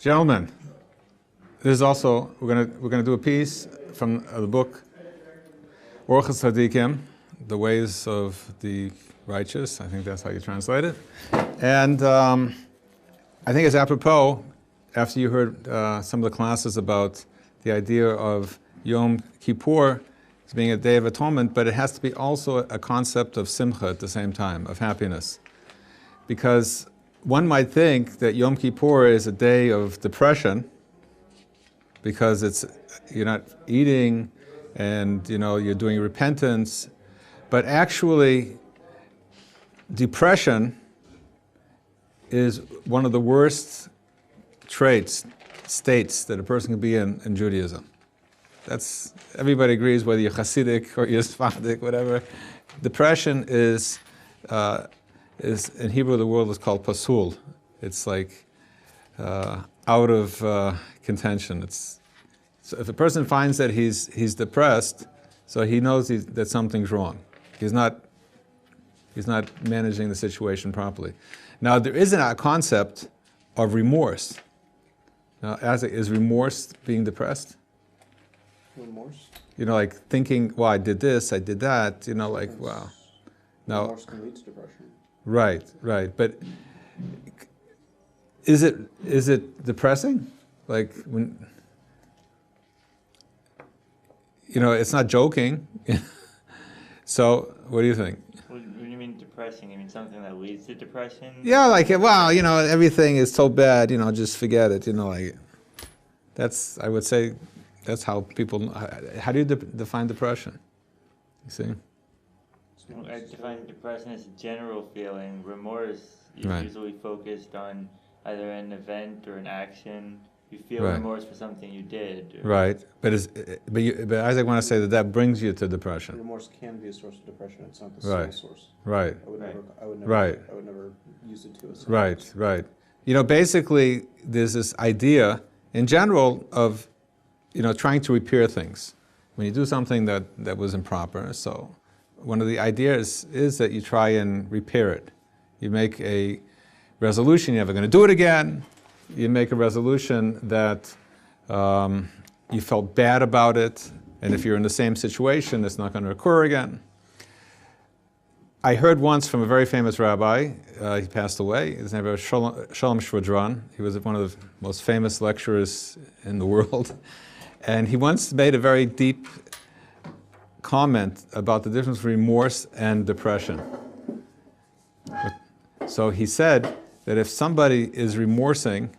Gentlemen, this is also, we're gonna do a piece from the book Orchot Tzaddikim, the ways of the righteous. I think that's how you translate it. And I think it's apropos, after you heard some of the classes about the idea of Yom Kippur as being a day of atonement, but it has to be also a concept of simcha at the same time, of happiness. Because one might think that Yom Kippur is a day of depression, because you're not eating and you're doing repentance, but actually depression is one of the worst states that a person can be in Judaism. Everybody agrees, whether you're Hasidic or you're Sephardic, whatever. Depression is in Hebrew, the word is called pasul. It's like out of contention. So if a person finds that he's depressed, so he knows that something's wrong. He's not managing the situation properly. Now, there isn't a concept of remorse. Now, is remorse being depressed? Remorse? Like thinking, well, I did this, I did that, wow. Now, remorse can lead to depression. Right. But is it depressing? Like when, it's not joking. So, what do you think? What do you mean depressing? You mean something that leads to depression? Yeah, everything is so bad, just forget it, I would say, that's how people, how do you define depression? You see? Well, I define depression as a general feeling. Remorse is usually focused on either an event or an action. You feel remorse for something you did. Right, but Isaac want to say that brings you to depression. Remorse can be a source of depression. It's not the sole source. Right. I would never use it to a source. Right. Basically, there's this idea in general of, trying to repair things. When you do something that was improper, so one of the ideas is that you try and repair it. You make a resolution, you're never going to do it again. You make a resolution that you felt bad about it, and if you're in the same situation, it's not going to occur again. I heard once from a very famous rabbi, he passed away, his name was Shalom Shvadron. He was one of the most famous lecturers in the world. And he once made a very deep comment about the difference between remorse and depression. So he said that if somebody is remorsing,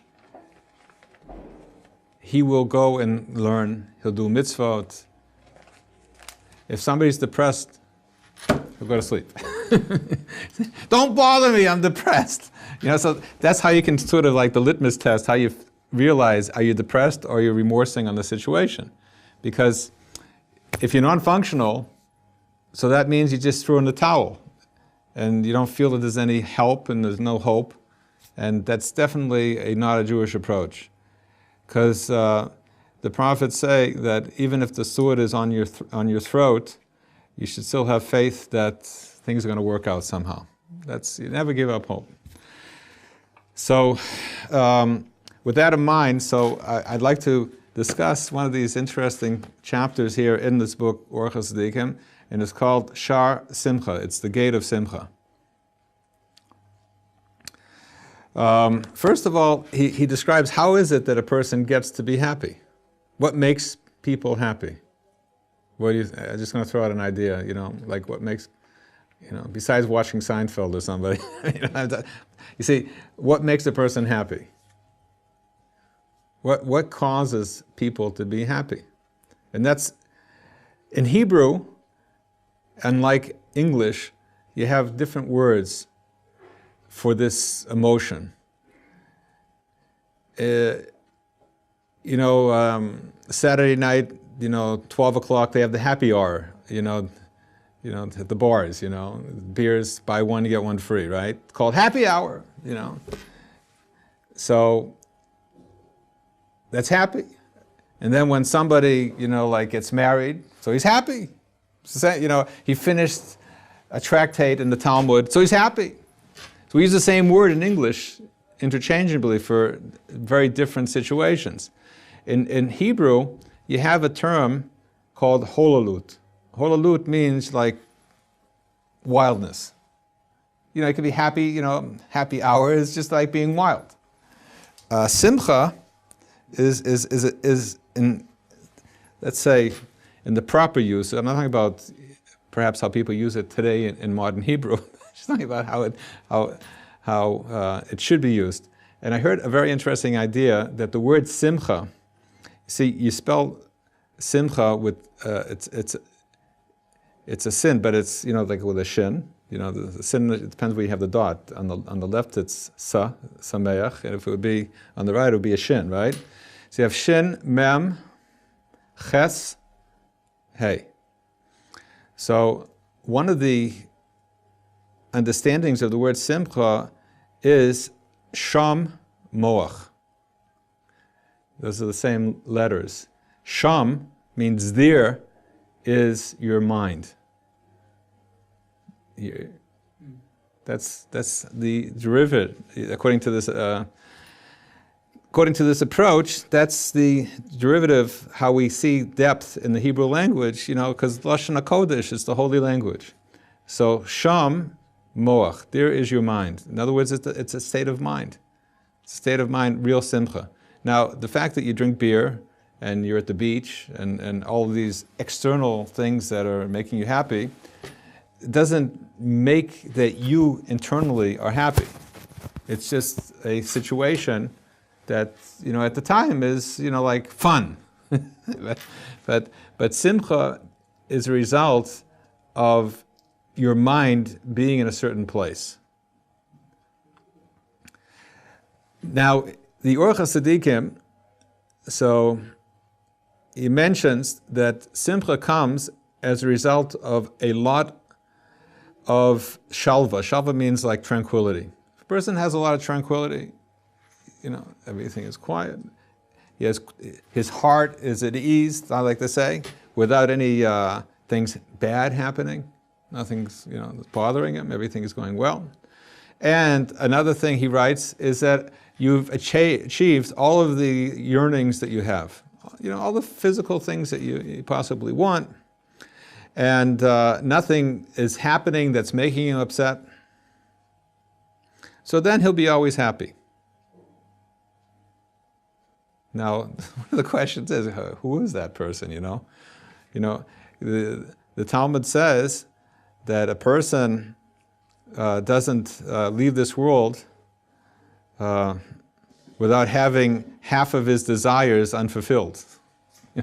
he will go and learn, he'll do mitzvot. If somebody's depressed, he'll go to sleep. Don't bother me, I'm depressed. So that's how you can sort of like the litmus test, how you realize, are you depressed or are you remorsing on the situation? Because if you're non-functional, so that means you just threw in the towel and you don't feel that there's any help and there's no hope. And that's definitely not a Jewish approach. Because the prophets say that even if the sword is on your throat, you should still have faith that things are going to work out somehow. You never give up hope. So, with that in mind, I'd like to discuss one of these interesting chapters here in this book, Orchot Tzaddikim, and it's called Shar Simcha. It's the gate of Simcha. First of all, he describes how is it that a person gets to be happy? What makes people happy? I'm just going to throw out an idea, like what makes, besides watching Seinfeld or somebody, you see, what makes a person happy? What causes people to be happy? And that's, in Hebrew, unlike English, you have different words for this emotion. Saturday night, 12 o'clock, they have the happy hour, at the bars, beers, buy one, you get one free, right? It's called happy hour, So, that's happy. And then when somebody, gets married, so he's happy. He finished a tractate in the Talmud, so he's happy. So we use the same word in English interchangeably for very different situations. In Hebrew, you have a term called holalut. Holalut means like wildness. It could be happy, happy hour is just like being wild. Simcha is in, let's say, in the proper use. I'm not talking about perhaps how people use it today in modern Hebrew. Just talking about how it should be used. And I heard a very interesting idea that the word simcha, see, you spell simcha with it's a sin, but it's like with a shin. The sin, it depends where you have the dot. On the left it's sameach, and if it would be on the right, it would be a shin, right? So you have shin, mem, ches, hey. So one of the understandings of the word simcha is sham moach. Those are the same letters. Sham means there is your mind. That's the derivative. According to this approach, that's the derivative, how we see depth in the Hebrew language, because Lashon HaKodesh is the holy language. So, Sham Moach, there is your mind. In other words, it's a state of mind. It's a state of mind, real simcha. Now, the fact that you drink beer and you're at the beach and all of these external things that are making you happy, doesn't make that you internally are happy. It's just a situation that, at the time is, like fun. but simcha is a result of your mind being in a certain place. Now, the Orchot Tzaddikim, so he mentions that simcha comes as a result of a lot of shalva. Shalva means like tranquility. If a person has a lot of tranquility, everything is quiet. His heart is at ease, I like to say, without any things bad happening. Nothing's bothering him. Everything is going well. And another thing he writes is that you've achieved all of the yearnings that you have. All the physical things that you possibly want. And nothing is happening that's making him upset. So then he'll be always happy. Now, one of the questions is, who is that person, The Talmud says that a person doesn't leave this world without having half of his desires unfulfilled.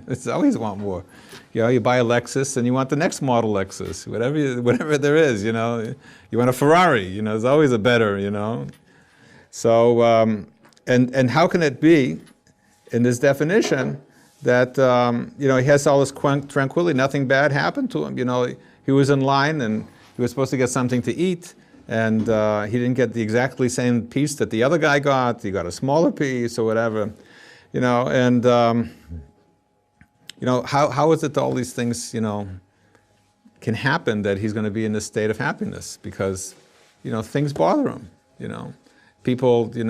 It's always want more. You buy a Lexus and you want the next model Lexus, whatever there is, You want a Ferrari, there's always a better, So, and how can it be, in this definition, that, he has all this tranquility, nothing bad happened to him, he was in line and he was supposed to get something to eat, and he didn't get the exactly same piece that the other guy got, he got a smaller piece or whatever, and how is it that all these things, can happen, that he's going to be in this state of happiness? Because, things bother him, People, it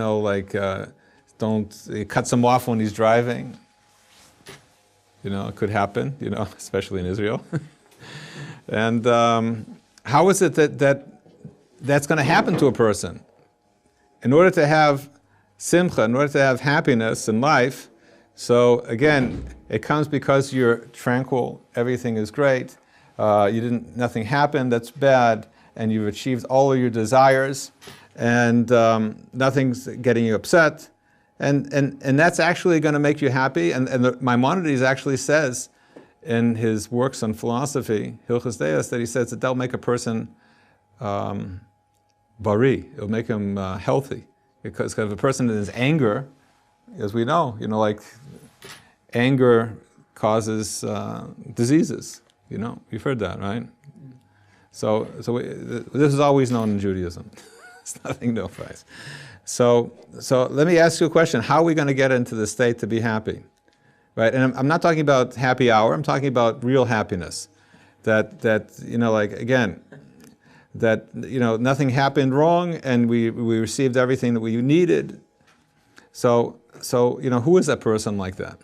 cuts him off when he's driving. It could happen, especially in Israel. And how is it that's going to happen to a person? In order to have simcha, in order to have happiness in life, so again, it comes because you're tranquil, everything is great, nothing happened that's bad, and you've achieved all of your desires, and nothing's getting you upset, and that's actually going to make you happy. And Maimonides actually says in his works on philosophy, Hilchos Deos, that he says that that'll make a person bari, it'll make him healthy, because if a person is anger, as we know, like anger causes diseases. You've heard that, right? So this is always known in Judaism. It's nothing new for us. So let me ask you a question. How are we going to get into the state to be happy? Right? And I'm not talking about happy hour. I'm talking about real happiness. That again, nothing happened wrong, and we received everything that we needed. So who is that person like that?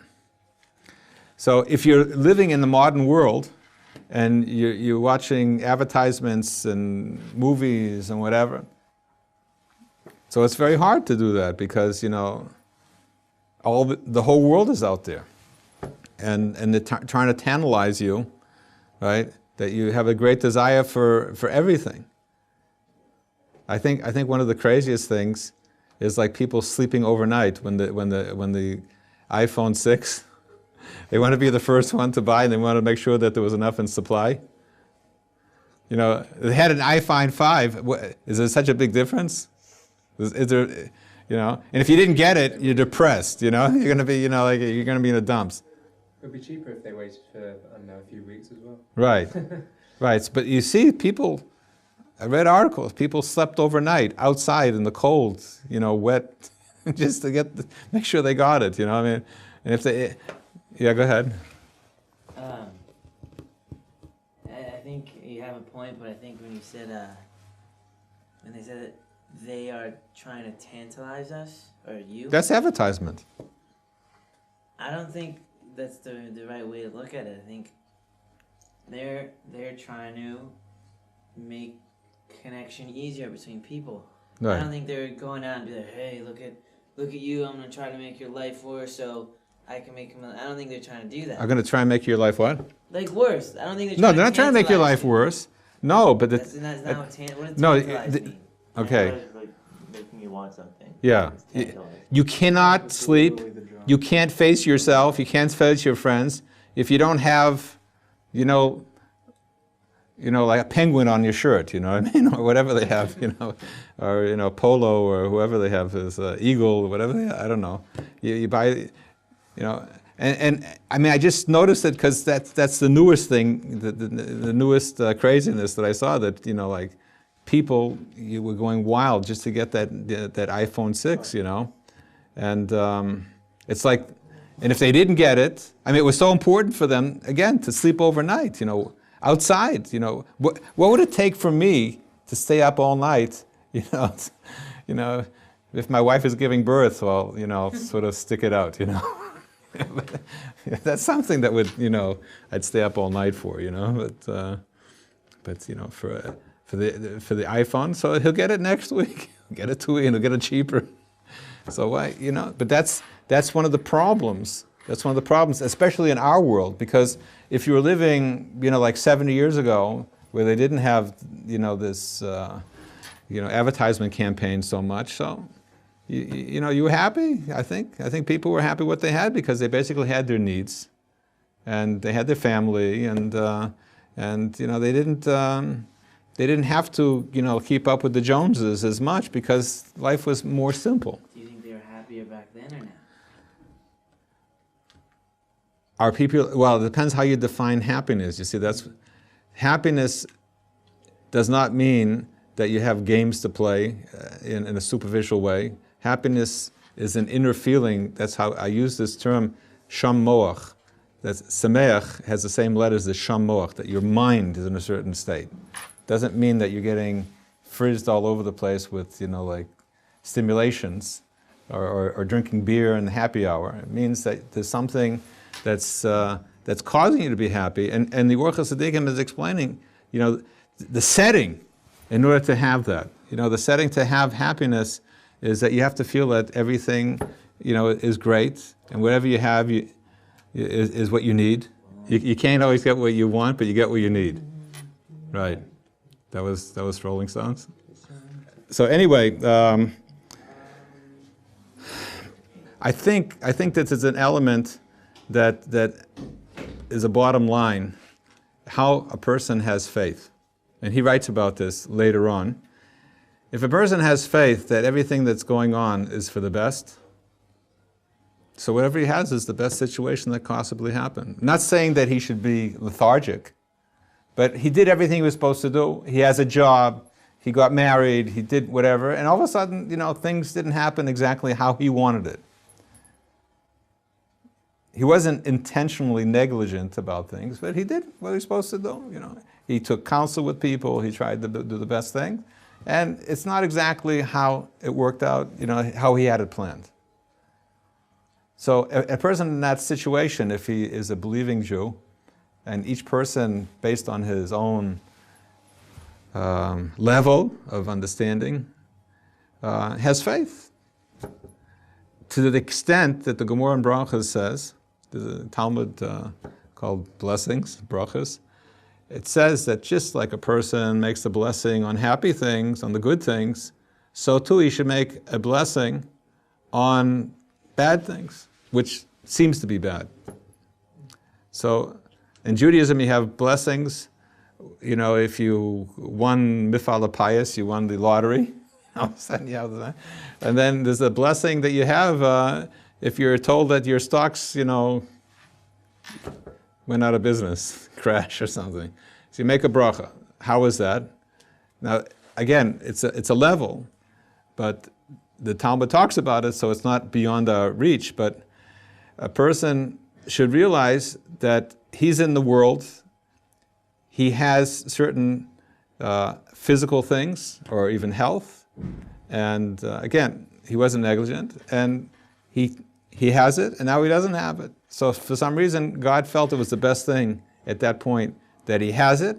So if you're living in the modern world, and you're watching advertisements and movies and whatever, so it's very hard to do that because the whole world is out there, and they're trying to tantalize you, right? That you have a great desire for everything. I think one of the craziest things is like people sleeping overnight when the iPhone 6. They want to be the first one to buy, and they want to make sure that there was enough in supply. They had an iPhone 5. Is there such a big difference? Is there, and if you didn't get it, you're depressed. You're going to be, you're going to be in the dumps. It would be cheaper if they waited for, a few weeks as well. Right, right. But you see, I read articles. People slept overnight outside in the cold, wet, just to make sure they got it. And if they. Yeah, go ahead. I think you have a point, but I think when you said, when they said that they are trying to tantalize us, or you. That's advertisement. I don't think that's the right way to look at it. I think they're trying to make connection easier between people. Right. I don't think they're going out and be like, hey, look at you, I'm gonna try to make your life worse so I can make them. I don't think they're trying to do that. I'm going to try and make your life what? Like worse. I don't think they're trying. No, they're not trying to make your life worse. No, but that's not what tantalize mean. Okay. It's like making you want something. Yeah. You cannot sleep. You can't face yourself. You can't face your friends if you don't have, like a penguin on your shirt. You know what I mean, or whatever they have. Or polo, or whoever they have is eagle, or whatever. I don't know. You buy. And I mean, I just noticed it because that's the newest thing, the newest craziness that I saw. That like people were going wild just to get that iPhone 6, and it's like, and if they didn't get it, I mean, it was so important for them again to sleep overnight, outside. What would it take for me to stay up all night, if my wife is giving birth, well, sort of stick it out, That's something that would, I'd stay up all night for, but for the iPhone, so he'll get it next week. He'll get it 2 weeks, and he'll get it cheaper. So why, but that's one of the problems. That's one of the problems, especially in our world, because if you were living, like 70 years ago, where they didn't have, this, advertisement campaign so much, so. You were happy. I think people were happy what they had because they basically had their needs, and they had their family, and they didn't have to keep up with the Joneses as much because life was more simple. Do you think they were happier back then or now? Are people? Well, it depends how you define happiness. You see, happiness does not mean that you have games to play in a superficial way. Happiness is an inner feeling. That's how I use this term, sham moach. That's sameach has the same letters as sham moach, that your mind is in a certain state. Doesn't mean that you're getting frizzed all over the place with, like stimulations or drinking beer in the happy hour. It means that there's something that's causing you to be happy. And the Orchot Tzaddikim is explaining, the setting in order to have that. The setting to have happiness is that you have to feel that everything, is great, and whatever you have is what you need. You can't always get what you want, but you get what you need. Right. That was Rolling Stones. So anyway, I think that there's an element that is a bottom line, how a person has faith. And he writes about this later on. If a person has faith that everything that's going on is for the best, so whatever he has is the best situation that could possibly happen. I'm not saying that he should be lethargic, but he did everything he was supposed to do. He has a job, he got married, he did whatever, and all of a sudden, things didn't happen exactly how he wanted it. he wasn't intentionally negligent about things, but he did what he was supposed to do. He took counsel with people. He tried to do the best thing, and it's not exactly how it worked out. How he had it planned. So a person in that situation, if he is a believing Jew, and each person based on his own level of understanding has faith. To the extent that the Gemara in Brachas says, there's a Talmud called Blessings, Brachas, it says that just like a person makes a blessing on happy things, on the good things, so too he should make a blessing on bad things, which seems to be bad. So in Judaism you have blessings. If you won Mifal Pius, you won the lottery. All of a sudden you have that. And then there's a blessing that you have if you're told that your stocks, went out of business, crash or something. So you make a bracha. How is that? Now, again, it's a level, but the Talmud talks about it, so it's not beyond our reach. But a person should realize that he's in the world. He has certain physical things, or even health, and again, he wasn't negligent, and he has it, and now he doesn't have it. So for some reason, God felt it was the best thing at that point that he has it,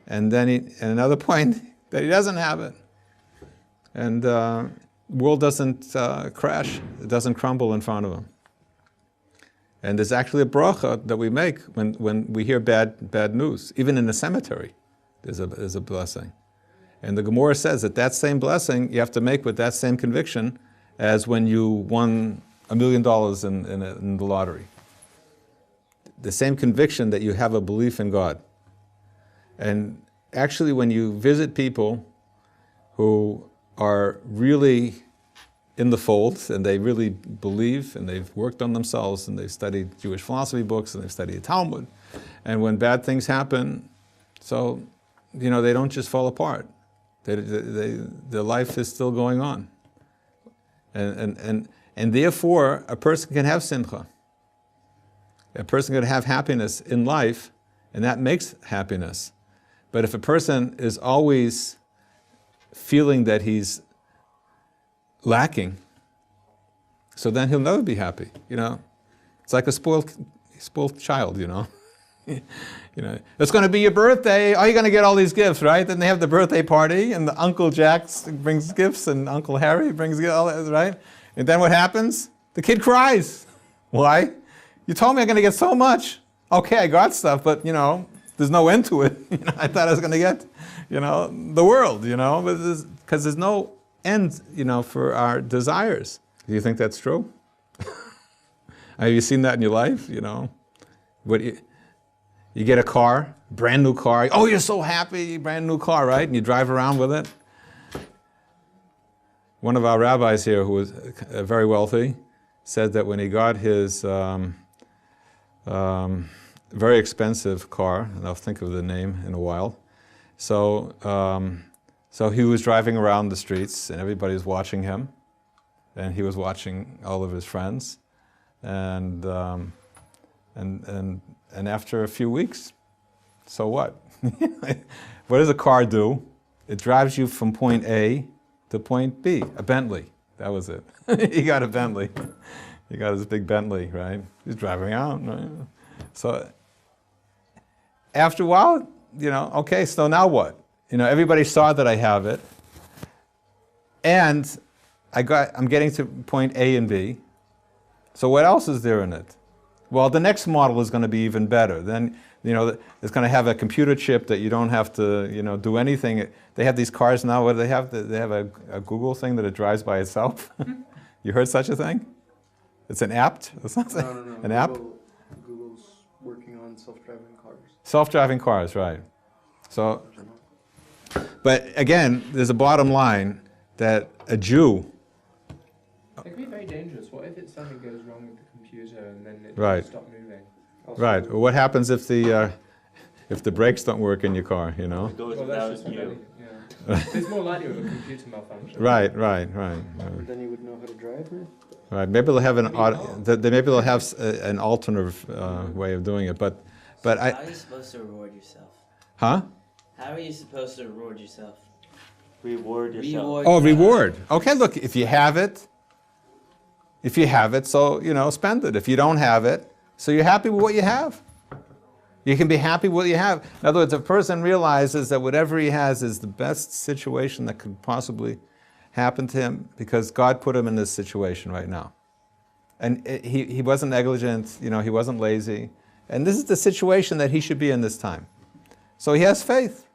and then at another point that he doesn't have it. And the world doesn't crash, it doesn't crumble in front of him. And there's actually a bracha that we make when we hear bad news. Even in the cemetery, there's a blessing. And the Gemara says that same blessing you have to make with that same conviction as when you won $1 million in the lottery. The same conviction that you have a belief in God. And actually when you visit people who are really in the fold, and they really believe, and they've worked on themselves, and they've studied Jewish philosophy books, and they've studied Talmud, and when bad things happen, so they don't just fall apart. Their life is still going on, and therefore a person can have simcha. A person can have happiness in life, and that makes happiness. But if a person is always feeling that he's lacking, so then he'll never be happy. It's like a spoiled child. It's going to be your birthday. Are you going to get all these gifts, right? Then they have the birthday party, and the Uncle Jack brings gifts, and Uncle Harry brings all that, right? And then what happens? The kid cries. Why? You told me I'm going to get so much. Okay, I got stuff, but there's no end to it. I thought I was going to get, the world. Because there's no end, for our desires. Do you think that's true? Have you seen that in your life? What you get a car, brand new car. Oh, you're so happy, brand new car, right? And you drive around with it. One of our rabbis here, who was very wealthy, said that when he got his very expensive car, and I'll think of the name in a while. So he was driving around the streets, and everybody was watching him, and he was watching all of his friends, and after a few weeks, so what? What does a car do? It drives you from point A to point B. A Bentley, that was it. He got a Bentley. He got his big Bentley, right? He's driving out, right? So after a while, okay, so now what? Everybody saw that I have it, and I'm getting to point A and B. So what else is there in it? Well, the next model is going to be even better. Then, it's going to have a computer chip that you don't have to, do anything. They have these cars now. What do they have? They have a Google thing that it drives by itself. You heard such a thing? It's an app or something? No. An app? Google's working on self-driving cars. Self-driving cars, right. So, but again, there's a bottom line that a Jew... It can be very dangerous. What if something goes wrong with the computer and then it Right. doesn't stop moving? Right. Well, what happens if the brakes don't work in your car, It goes Well, without that's just you. yeah. It's more likely with a computer malfunction. Right. Then you would know how to drive, man? Right. Maybe they'll have maybe they'll have an alternative way of doing it, but How are you supposed to reward yourself? Huh? How are you supposed to reward yourself? Reward yourself. Reward. Okay, look, if you have it, so, spend it. If you don't have it, so you're happy with what you have. You can be happy with what you have. In other words, if a person realizes that whatever he has is the best situation that could possibly happen to him because God put him in this situation right now. And he wasn't negligent, he wasn't lazy. And this is the situation that he should be in this time. So he has faith.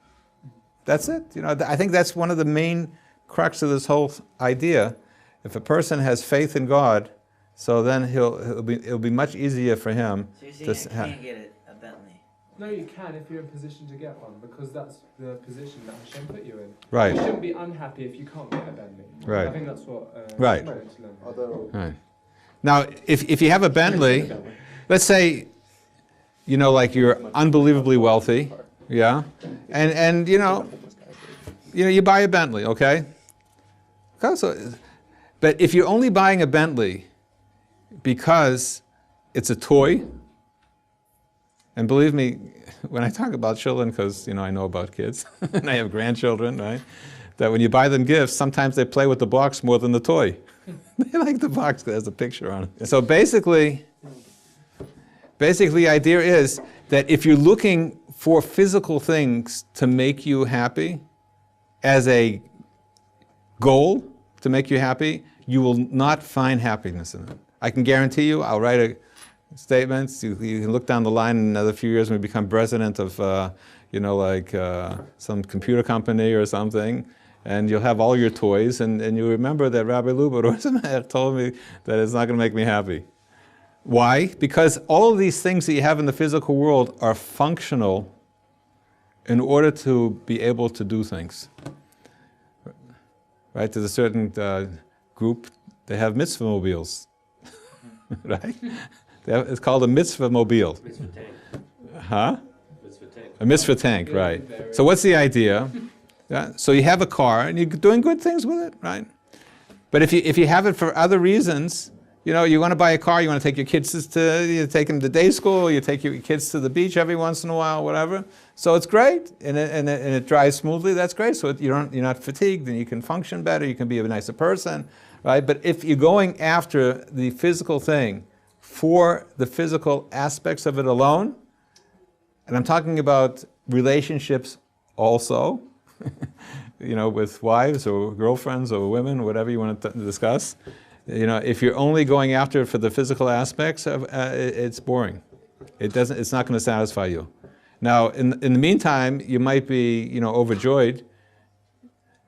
That's it. I think that's one of the main crux of this whole idea. If a person has faith in God, so then it'll be much easier for him. So you're saying I can't get a Bentley? No, you can if you're in a position to get one, because that's the position that Hashem put you in. Right. You shouldn't be unhappy if you can't get a Bentley. Right. I think that's what. Right. Although, Right. Now, if you have a Bentley, let's say, like you're unbelievably wealthy, yeah, and you buy a Bentley, okay? But if you're only buying a Bentley because it's a toy, and believe me, when I talk about children, because I know about kids, and I have grandchildren, right? That when you buy them gifts, sometimes they play with the box more than the toy. They like the box that has a picture on it. So basically, the idea is that if you're looking for physical things to make you happy, as a goal to make you happy, you will not find happiness in it. I can guarantee you, I'll write a statement, you can look down the line in another few years when we become president of, some computer company or something, and you'll have all your toys, and you remember that Rabbi Lubow told me that it's not going to make me happy. Why? Because all of these things that you have in the physical world are functional in order to be able to do things. Right? There's a certain group, they have mitzvah mobiles. Right? It's called a mitzvah mobile. Mitzvah tank. Huh? Mitzvah tank. A mitzvah tank, right. So what's the idea? Yeah? So you have a car and you're doing good things with it, right? But if you have it for other reasons, you want to buy a car, you want to take your kids you take them to day school, you take your kids to the beach every once in a while, whatever. So it's great, and it drives smoothly. That's great. So you're not fatigued, and you can function better. You can be a nicer person, right? But if you're going after the physical thing for the physical aspects of it alone, and I'm talking about relationships also, with wives or girlfriends or women, whatever you want to discuss. If you're only going after it for the physical aspects of it's boring. It's not going to satisfy you. Now, in the meantime, you might be, overjoyed,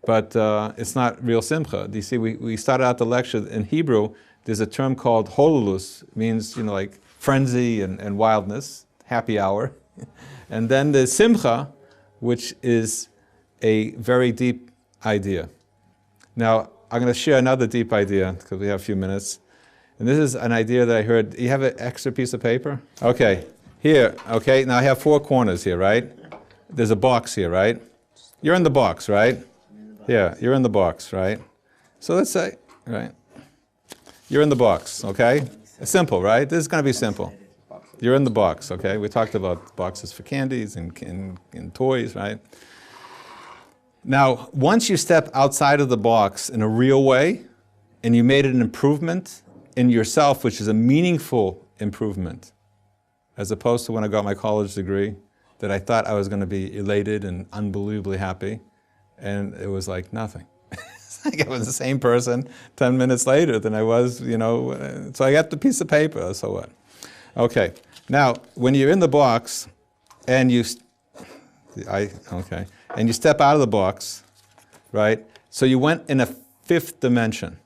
but it's not real simcha. Do you see, we started out the lecture in Hebrew. There's a term called hololus, means, like frenzy and wildness, happy hour. And then there's simcha, which is a very deep idea. Now, I'm going to share another deep idea, because we have a few minutes. And this is an idea that I heard. You have an extra piece of paper? Okay. Here, okay, now I have 4 corners here, right? There's a box here, right? You're in the box, right? Yeah, you're in the box, right? So let's say, right? You're in the box, okay? It's simple, right? This is going to be simple. You're in the box, okay? We talked about boxes for candies and toys, right? Now, once you step outside of the box in a real way, and you made an improvement in yourself, which is a meaningful improvement, as opposed to when I got my college degree, that I thought I was going to be elated and unbelievably happy, and it was like nothing. It's like I was the same person 10 minutes later than I was, so I got the piece of paper, so what? Okay, now, when you're in the box, and you step out of the box, right? So you went in a 5th dimension,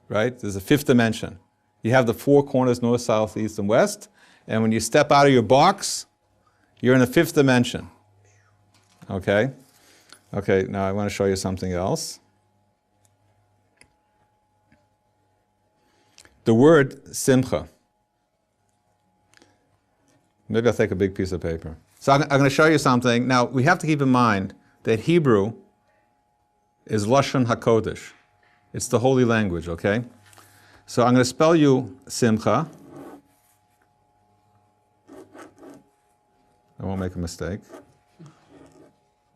right? There's a 5th dimension. You have the 4 corners, north, south, east, and west. And when you step out of your box, you're in a 5th dimension. Okay? Okay, now I want to show you something else. The word simcha. Maybe I'll take a big piece of paper. So I'm going to show you something. Now, we have to keep in mind that Hebrew is Lashon HaKodesh. It's the holy language, okay? So I'm going to spell you simcha. I won't make a mistake.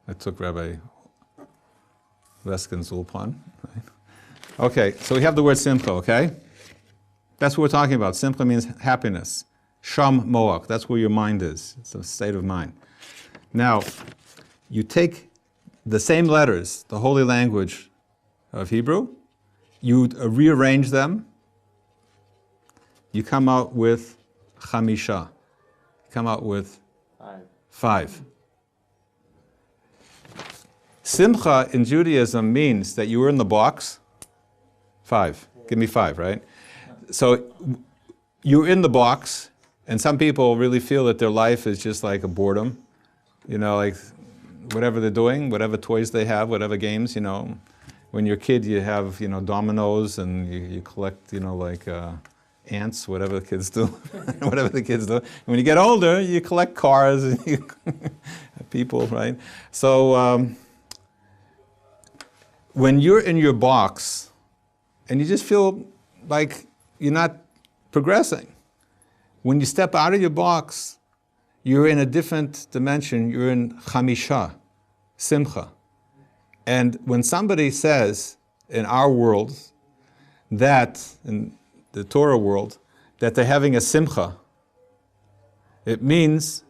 I took Rabbi Leskin's Ulpan. Right? Okay, so we have the word simcha, okay? That's what we're talking about. Simcha means happiness. Sham moach, that's where your mind is. It's a state of mind. Now, you take the same letters, the holy language of Hebrew, you rearrange them, you come out with chamisha. You come out with 5. Simcha in Judaism means that you were in the box. 5. Give me 5, right? So you're in the box, and some people really feel that their life is just like a boredom. You know, like whatever they're doing, whatever toys they have, whatever games, you know. When you're a kid, you have, you know, dominoes, and you collect, you know, like ants, whatever the kids do. Whatever the kids do. And when you get older, you collect cars and people, right? So when you're in your box, and you just feel like you're not progressing, when you step out of your box, you're in a different dimension. You're in chamisha, simcha. And when somebody says in our world that, in the Torah world, that they're having a simcha, it means,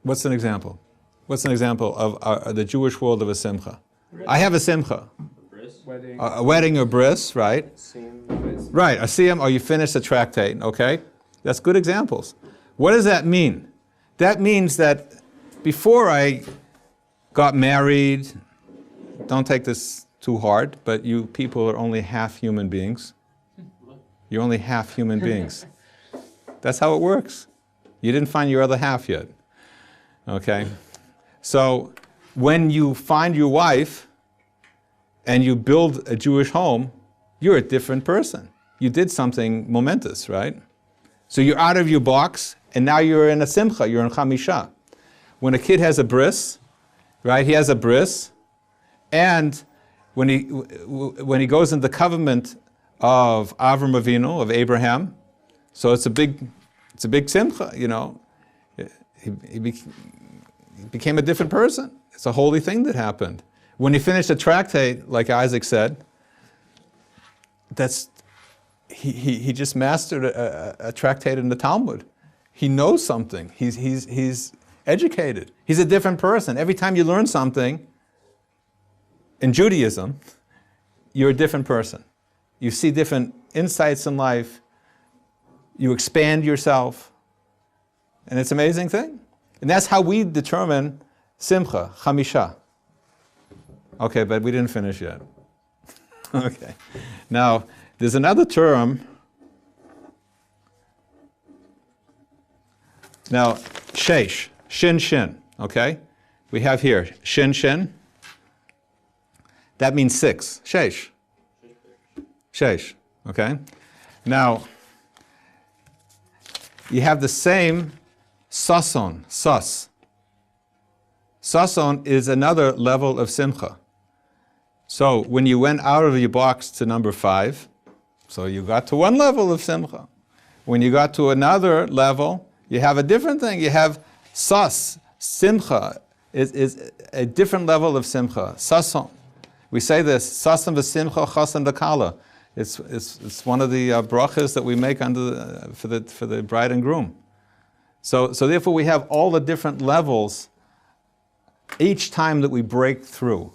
what's an example? What's an example of the Jewish world of a simcha? I have a simcha. A wedding or bris, right? Right, a siyam, or you finish a tractate, okay? That's good examples. What does that mean? That means that before I got married, don't take this too hard, but you people are only half human beings. You're only half human beings. That's how it works. You didn't find your other half yet, okay? So when you find your wife and you build a Jewish home, you're a different person. You did something momentous, right? So you're out of your box, and now you're in a simcha, you're in chamisha. When a kid has a bris, right, he has a bris, and when he goes in the covenant of Avram Avinu, of Abraham, so it's a big simcha, you know. He became a different person. It's a holy thing that happened. When he finished a tractate, like Isaac said, he just mastered a tractate in the Talmud. He knows something. He's educated. He's a different person. Every time you learn something in Judaism, you're a different person. You see different insights in life. You expand yourself. And it's an amazing thing. And that's how we determine simcha, chamisha. Okay, but we didn't finish yet. Okay. Now, there's another term. Now, sheish, shin, okay? We have here, shin. That means 6, sheish. Sheish, okay? Now, you have the same sason, sus. Sason is another level of simcha. So when you went out of your box to number 5, so you got to one level of simcha. When you got to another level, you have a different thing. You have sas, simcha, is a different level of simcha. Sason. We say this, sasan v'simcha chasan v'kala. It's one of the brachas that we make for the bride and groom. So therefore we have all the different levels each time that we break through.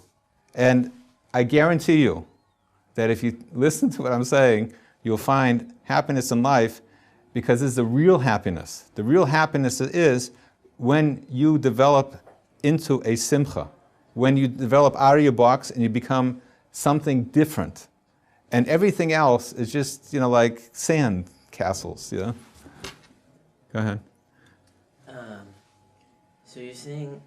And I guarantee you that if you listen to what I'm saying, you'll find happiness in life, because it's the real happiness. The real happiness is when you develop into a simcha, when you develop out of your box and you become something different. And everything else is just, you know, like sand castles, you know? Go ahead. So you're saying,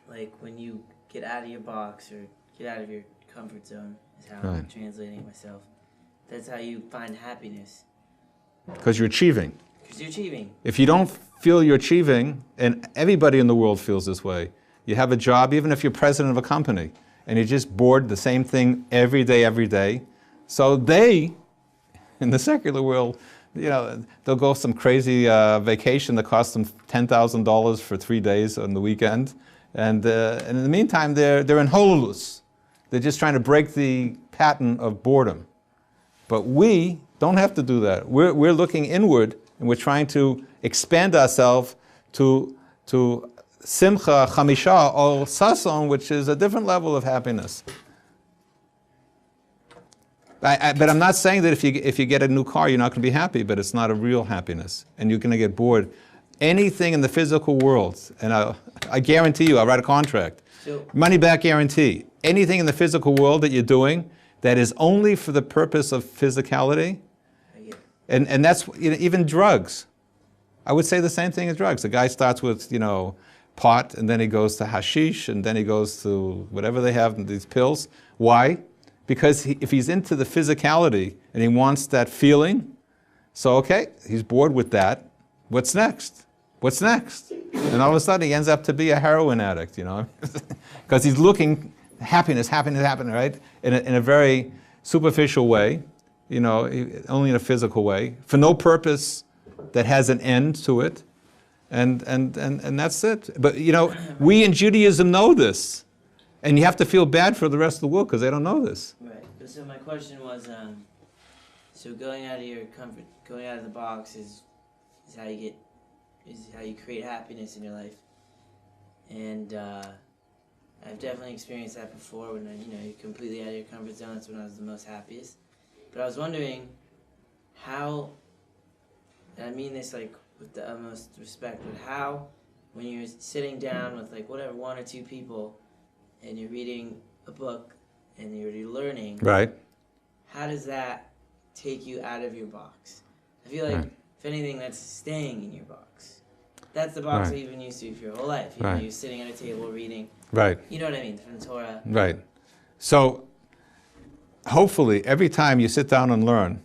like, when you get out of your box or get out of your comfort zone, is how I'm translating myself. That's how you find happiness. Because you're achieving. Because you're achieving. If you don't feel you're achieving, and everybody in the world feels this way, you have a job, even if you're president of a company, and you're just bored the same thing every day, so they In the secular world, they'll go some crazy vacation that costs them $10,000 for 3 days on the weekend, and in the meantime, they're in hololus. They're just trying to break the pattern of boredom. But we don't have to do that. We're looking inward, and we're trying to expand ourselves to simcha, chamisha, or sason, which is a different level of happiness. But I'm not saying that if you get a new car, you're not going to be happy, but it's not a real happiness, and you're going to get bored. Anything in the physical world, and I guarantee you, I'll write a contract, money back guarantee, anything in the physical world that you're doing that is only for the purpose of physicality, and that's even drugs. I would say the same thing as drugs. The guy starts with, pot, and then he goes to hashish, and then he goes to whatever they have, these pills. Why? Because if he's into the physicality and he wants that feeling, so okay, he's bored with that. What's next? What's next? And all of a sudden he ends up to be a heroin addict, because he's looking happiness, right? In a very superficial way, only in a physical way, for no purpose that has an end to it, and that's it. But we in Judaism know this. And you have to feel bad for the rest of the world because they don't know this. Right. So my question was, so going out of your comfort, going out of the box is how you create happiness in your life. And I've definitely experienced that before when you're completely out of your comfort zone. That's when I was the most happiest. But I was wondering how, and I mean this with the utmost respect, but how when you're sitting down with whatever 1 or 2 people, and you're reading a book, and you're learning, right? How does that take you out of your box? I feel like, if anything, that's staying in your box. That's the box that you've been used to for your whole life. You're sitting at a table reading. Right. You know what I mean, from the Torah. Right. So, hopefully, every time you sit down and learn,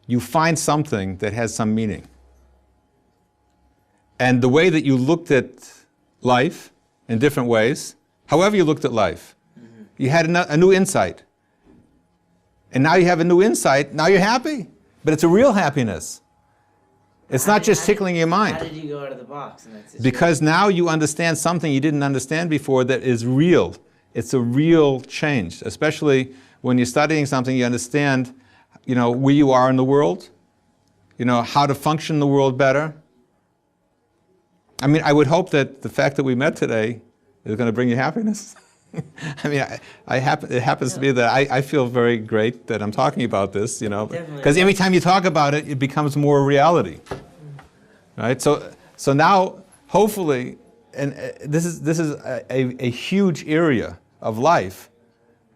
you find something that has some meaning. And the way that you looked at life, in different ways, however you looked at life. You had a new insight. And now you have a new insight, now you're happy. But it's a real happiness. It's not just tickling your mind. How did you go out of the box? Because now you understand something you didn't understand before that is real. It's a real change, especially when you're studying something, you understand, where you are in the world, how to function in the world better. I mean, I would hope that the fact that we met today is going to bring you happiness. I mean, it happens to be that I feel very great that I'm talking about this, because every time you talk about it, it becomes more reality, right? So now, hopefully, and this is a huge area of life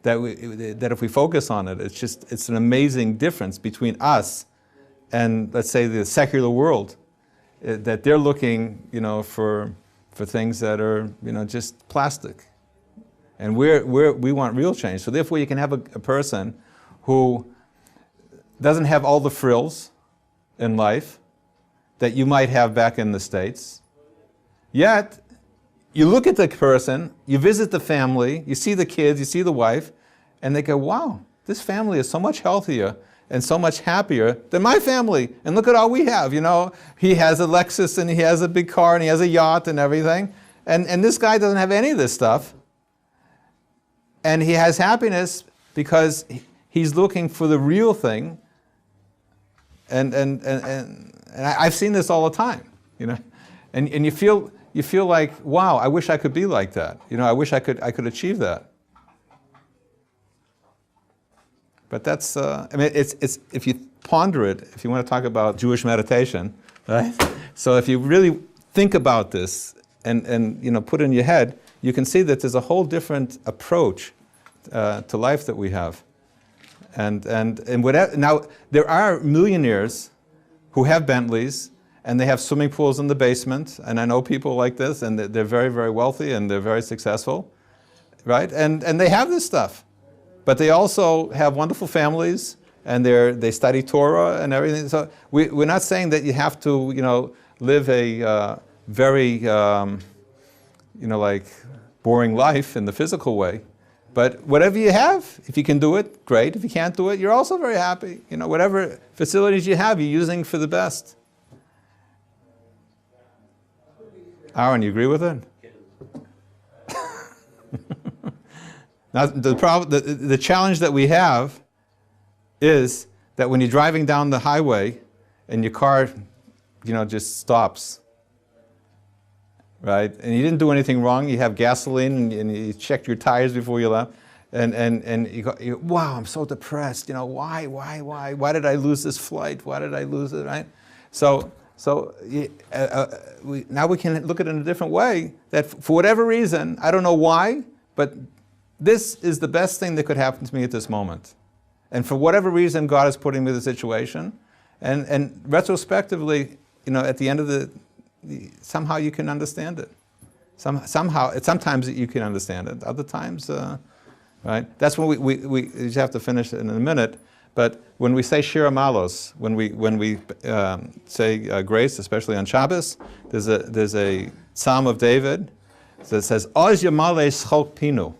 that if we focus on it, it's an amazing difference between us and, let's say, the secular world. That they're looking, for things that are, just plastic, and we want real change. So therefore, you can have a person who doesn't have all the frills in life that you might have back in the States. Yet, you look at the person, you visit the family, you see the kids, you see the wife, and they go, "Wow, this family is so much healthier and so much happier than my family. And look at all we have, He has a Lexus, and he has a big car, and he has a yacht and everything. And this guy doesn't have any of this stuff. And he has happiness because he's looking for the real thing. And I've seen this all the time, And you feel like, wow, I wish I could be like that. I wish I could achieve that. But that's, it's if you ponder it, if you want to talk about Jewish meditation, right? So if you really think about this and put it in your head, you can see that there's a whole different approach to life that we have. And whatever, now, there are millionaires who have Bentleys, and they have swimming pools in the basement, and I know people like this, and they're very, very wealthy, and they're very successful, right? And they have this stuff. But they also have wonderful families, and they study Torah and everything. So we're not saying that you have to, live a very, boring life in the physical way. But whatever you have, if you can do it, great. If you can't do it, you're also very happy. You know, whatever facilities you have, you're using for the best. Aaron, you agree with it? Now, the challenge that we have is that when you're driving down the highway and your car, just stops, right? And you didn't do anything wrong. You have gasoline and you checked your tires before you left, and you go, wow, I'm so depressed. Why did I lose this flight? Why did I lose it? Right? So now we can look at it in a different way. That for whatever reason, I don't know why, but this is the best thing that could happen to me at this moment. And for whatever reason, God is putting me in the situation. And retrospectively, at the end of somehow you can understand it. Sometimes you can understand it. Other times, right? That's when we just have to finish it in a minute. But when we say Shir Malos, when we say grace, especially on Shabbos, there's a Psalm of David that says, Oz Yamale Schok Pinu,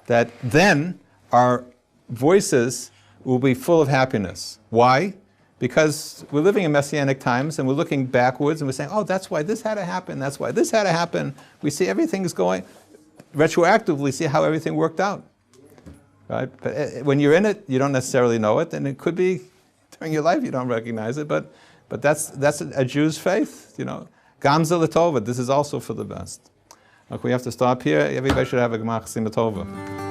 that then our voices will be full of happiness. Why? Because we're living in Messianic times and we're looking backwards and we're saying, oh, that's why this had to happen, that's why this had to happen. We see everything's going, retroactively see how everything worked out. Right? But when you're in it, you don't necessarily know it, and it could be during your life you don't recognize it, but that's a Jew's faith, Gamza Latova, this is also for the best. Okay, we have to stop here. Everybody should have a Gemach Simatova.